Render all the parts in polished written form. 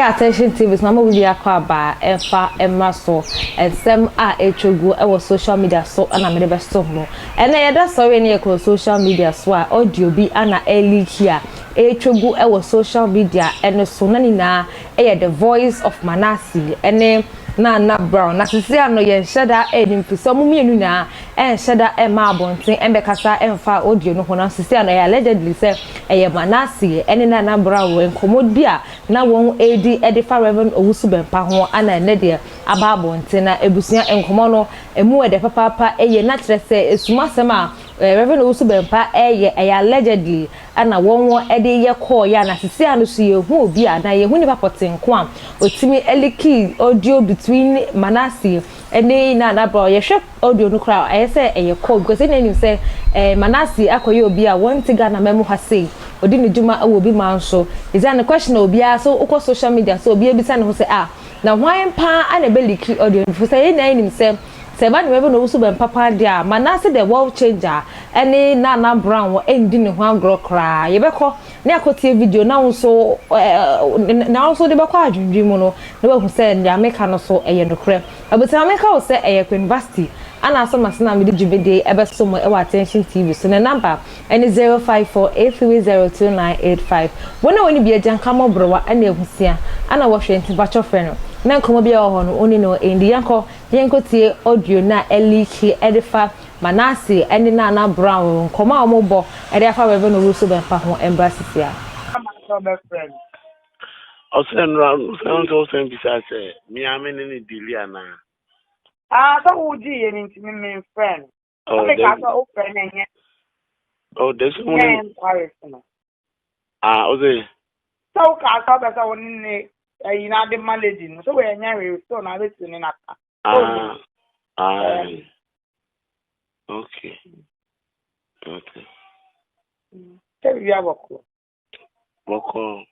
attention TV so mama we akwa ba emfa emaso ensem a etwogu e wo social media so ana me be stop no ene ye da sorry ne e social media so a audio bi ana leak here etwogu e wo social media ene so na nina e the voice of Manasseh ene Naana Brown na sisi ano ye sheda nimfiso mu mienu na sheda ma abonten embekasa emfa audio no ho na sisi ano ye allegedly say ye Manasseh ene Naana Brown we nkomodia na won edi edifa Reverend Owusu Bempah ho ana ne de aba abonten na ebusia enkomo no emu de papa ye na kire se esuma sema Reverend Owusu Bempah ye allegedly ana won edi ye call ya na sisi ano so ye hu obi a na ye hu ni papoten ko am otimi eliki audio between Manasseh and Naana Brown. You shop audio no crowd. I say a call because then say Manasseh akoye obi a one tiga na memo ha say odi ne djuma a obi man so is that the question obi a so uko social media so obi ebisa ne ho say na hwan pa ana be liki audio for say na him say Seven Reverend Owusu Bempah dia Manasseh the world changer any Naana Brown wo endi ne ho agro kra ye beko na akotie video na so de beko adwundwi mu no na we hu say ndia meka no so eye no kra abuta meka wo say eye university ana so masena me di dwumede ebeso mo e wa attention TV so na number any 0548302985 wona woni bi agyanka mo browa ana ehusia ana wo hwe nti bacho frɛ no na nkomo bia ho no oni no endi yanko tie audio na eliki edifa Manasseh ene Naana Brown nkomo a mo edifa Reverend Owusu Bempah ho embassy sia also send besides me amene ni dilia na so would you in friend? Oh, there's one. Okay. So, Casa, only you know the managing. So, we're near so now listening up. Okay. Okay. Tell you have a call. Boko.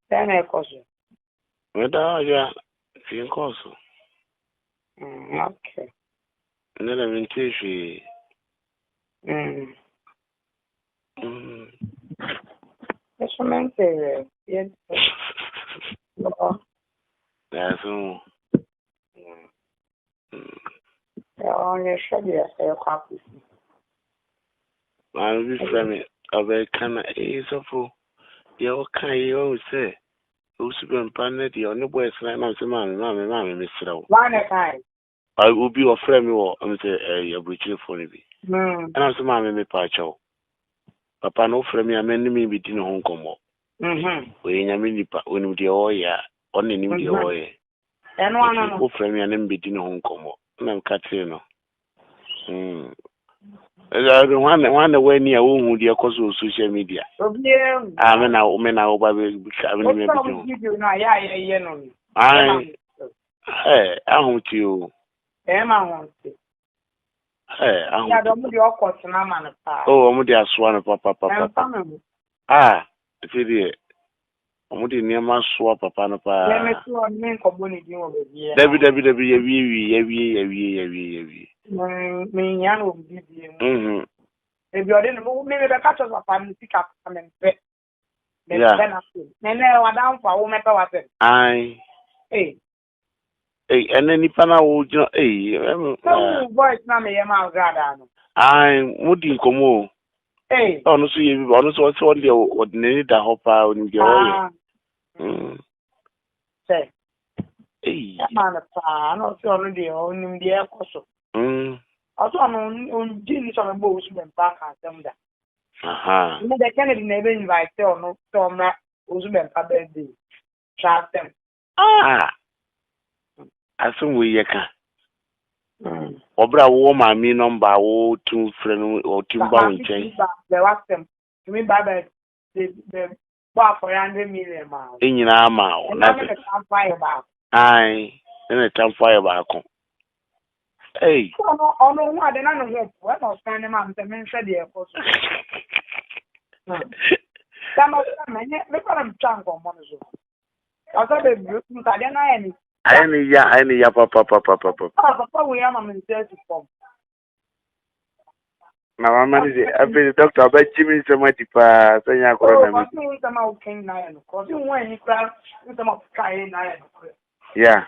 Then I call you. Whether you are in course. Okay. Never been teach. That's what I'm saying. Yes. That's all. Only should be a copy. I'll be friendly. I'll be kind of easy for you. Can you say? Owusu Bempah net the only boys like now say mommy Mr. One time. I will be your friend or I'm say your bridge for me. And I'm say mommy me pacho. Papa no friend me amend me be din Hong Kong. We nyame nipa when the oya on the new the oya. And one no friend me and be din Hong Kong. Na mkate no. One way near who dear cause of social media. I mean, now, over the I want you. Emma wants it. I don't be awkward to my man. Oh, I'm the swan, papa. Ah, if it is. I'm near my swap, papa. Me young will give you. If you didn't move, maybe the catch of a family pick up and then I down for a woman. Aye. Hey, and then if I would, boys, not me, my God. I'm wouldn't come on. Hey, honestly, you honestly what's all the ordinary that hopper when you say, hey, man, I'm not sure the only the air course. Also, on Jimmy on a boat and back at them. The Kennedy never invite or no storm that Owusu Bempah birthday. Trust them. As soon we can. Obra woman, me number 2 friend or 2 bound chain. They ask them to me by the bar for 100 million miles. In your arm, nothing. Aye, then a time fire back. Hey. Oh no, why then I don't know what I was standing up and men said the airport. Some of them, look at them chunk on one. I thought they look at any. I need papa. Papa, we are on the 30 form. na mama ni abi doctor ba chimi sema tipa sanya corona mi ko sema o ken na no ko si won ni kra sema kai na no yeah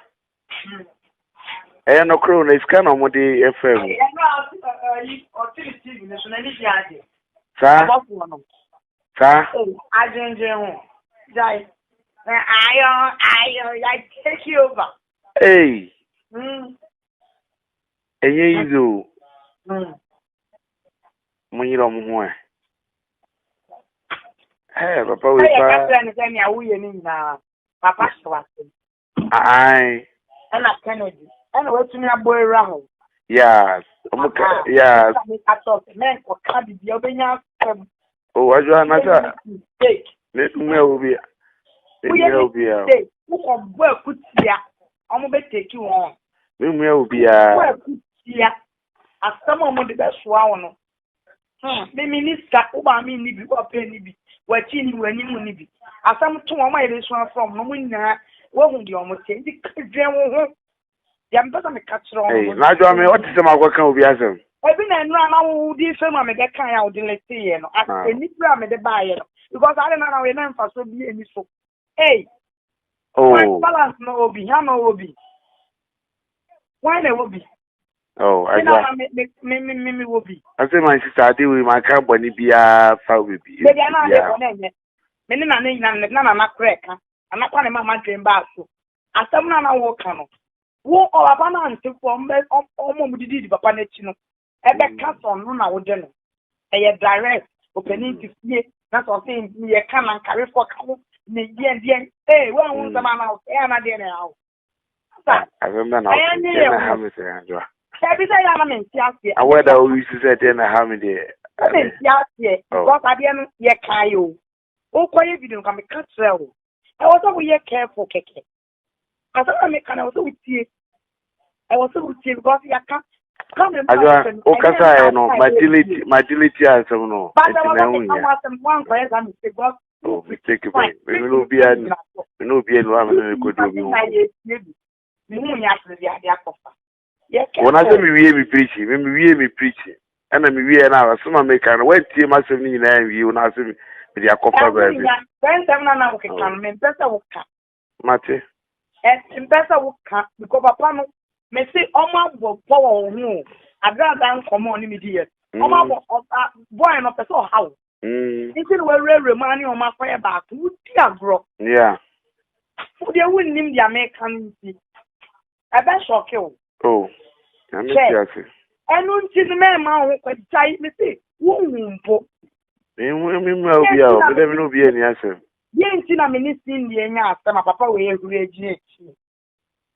no crow na iska no mo di FM o TV ni so na ni di ade sa ajenje ho jai ayo I take you over hey yizo Munyiro muhwe. Papa we pa. Papa Swat. Aye. And Kennedy. And what's me a boy round? Yes. Yes. Men or Caddy, the Obina. Oh, I do another. Let me be. Will be a well put here. I'm going to take you on. We will be a here. As someone with the best one. The minister, Oba me ni bi or penny bi, what you knew when you need. As some two of my restaurant from Nomina, what would you almost say? The general, the ambassador catch wrong. Now, what is the work of Yazam? I've been and run out this film, I get kind out the Letian, as any gram at the buyer, because I don't know how an emphasis will be any so. Hey, balance no obi, no obi. Why there will be? Oh, I got me will be. I say my sister, I deal with my car when it be a foul baby. Maybe I'm not there. Many not crack. I'm not going to my dream back. As some man I walk on. Walk or a banana to form almost did Papa Netino. A back castle, no, I would general. A direct opening to see that's all things me a come and carry for couple. Hey, well, won't the man out? And I didn't know. I remember now. Every day I'm in Tiasia. I whether we said then how many days. Tiasia, because I didn't yet Kayo. Oh, quiet video can be cut well. I was over here careful, Keke. I thought I make an also with you. I was so with you because you can't come in. I know my agility as I know. But I was one for example, because we take it. We will be a no be a good review. When I say me preaching, me preaching, and I'm here now. Some American went to my 79 you now see me with your copper baby. Then I'm not can me better work. Mate. And better work because Papa me say Oma will power no. I'd rather come on immediate. Oma boy no person how. This is where money on my fire back. Would dear grow. Yeah. Would you win him the American? I bet shock you. Oh. I'm not sure. I don't see the man who tight me say, womb. Women will be out, but there will be any answer. Yes, I'm ministering the answer, my papa will agree.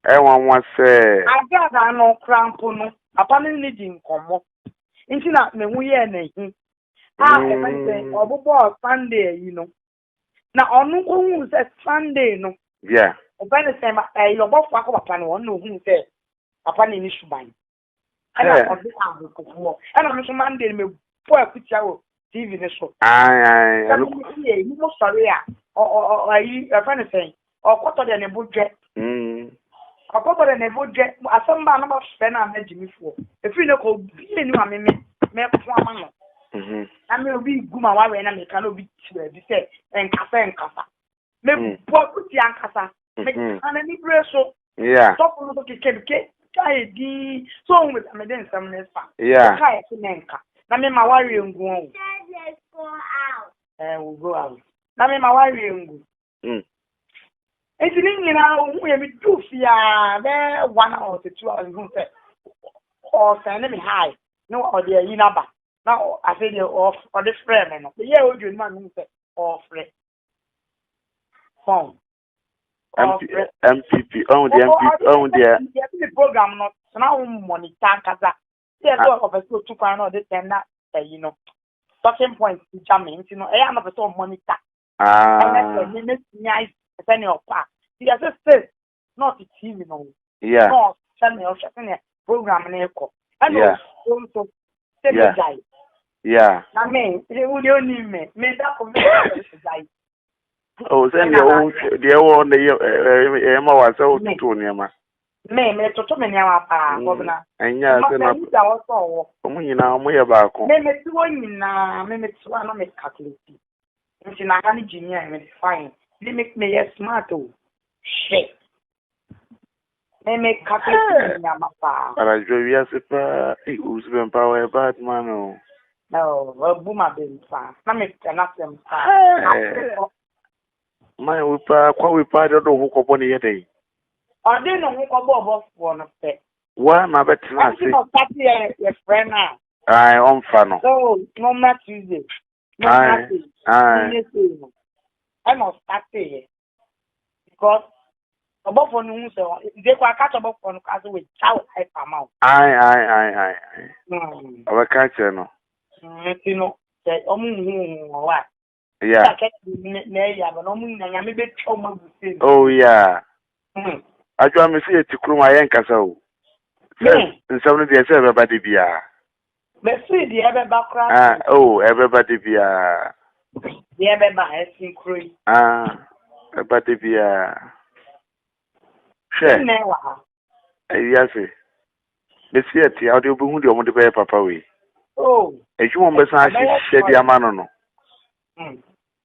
Everyone say, I got no crampono, upon anything come. Into that, we are making. Or Sunday, you know. Now, on who says Sunday, no. Yeah. When the same, you're both walk upon one who says, upon any issue by. And I'm so Monday, me poor picture TV the show. Aye, you must sorry, or a friend saying, or quarter than a budget. A quarter than a budget, as some man about spend on Jimmy for. If you know, be any one, make one. I may be Guma and I cannot be said, and Casa and Casa. Maybe poor young Casa, make an any so. Yeah. Stop on the cake. So with a medicine, some less fun. Yeah. I mean, my worry and go on. And we'll go out. I mean, my worry and go. It's in now, we do fear there 1 hour to 2 hours. Or send me high. No, or the Inaba. Now, I say you're off or the friend. The year old man say, off phone. MPP, oh, the MPP, oh, the program not now money tankaza. Yes, of a school to find out this and that, you know, talking points to jamming, you know, I am a person money tax. And that's nice, penny of park. The other says, not the TV, you know, yeah, no, send me or program and echo. And also, yeah, I mean, it would only make that for me. Oh, send the old one, the Emma was so to Nema. Me to me nyama pa gobna. Enya se na. Omo nyina omo ye ba ko. Me ti won nyina, me ti wa na me calculate. Nti na ka ni junior me fine. They make me yes smart oh. Shit. Me calculate nyama pa. Para jo wi ase pa, Owusu Bempah we bad man oh. No, buma Bempah. Na me na sem pa. My we pa do ho ko boni ye dey. Ode no ho ko bo for no pe. Wa na betina se. No party your friend na. Ai on fa no. So, no matter Tuesday. No matter. Ai. I must start here. Because above for no so they kwa catch above for no cause we chow hype amount. Ai. Aba catch no. You know, say omu wa. Yeah. Oh yeah. Ajwa me se etikuru ma yen kasa o. Nsam no de se everybody bia. Me see the everybody cry. Oh, everybody bia. The everybody is cry. Everybody bia. She. Yes. Me see eti audio bu hu de omo de be papa we. Oh. Eju mo be san she di amano no.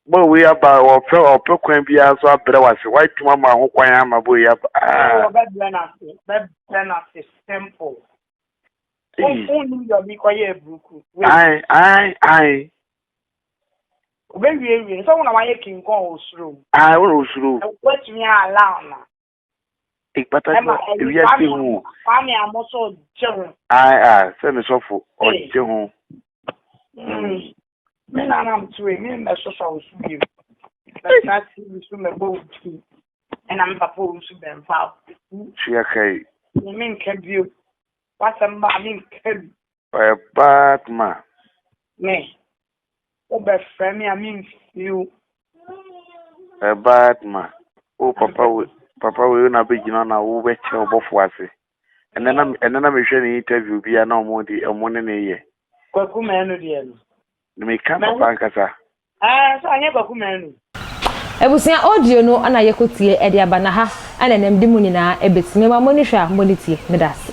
But we are by or kwan bia so abre wase why tuma ma ho kwan ama boy ya be simple. Only your be quiet buku. Ai. We so na why king kon osuru. Osuru. What me allow na. Ikpata we are still who. Family am also jehu. Say me so for o jehu. Me na am tue me na so usu. That's not usu me bo tu. And I'm papa Owusu Bempah. She okay. You mean can you? What am I mean can? A bad man. Me. Oh, best friend me I mean you. A bad man. Oh, papa we na be gina na wo be che obofo ase. And then I'm share interview bi na omo ne ye. Kwaku menu de no. Me kan papa nkasa. So anya kwaku menu. Ebusia audio no ana yekotie e de aba na ha ana nam di mu nyina ebetime ma moni hwa monitie medase.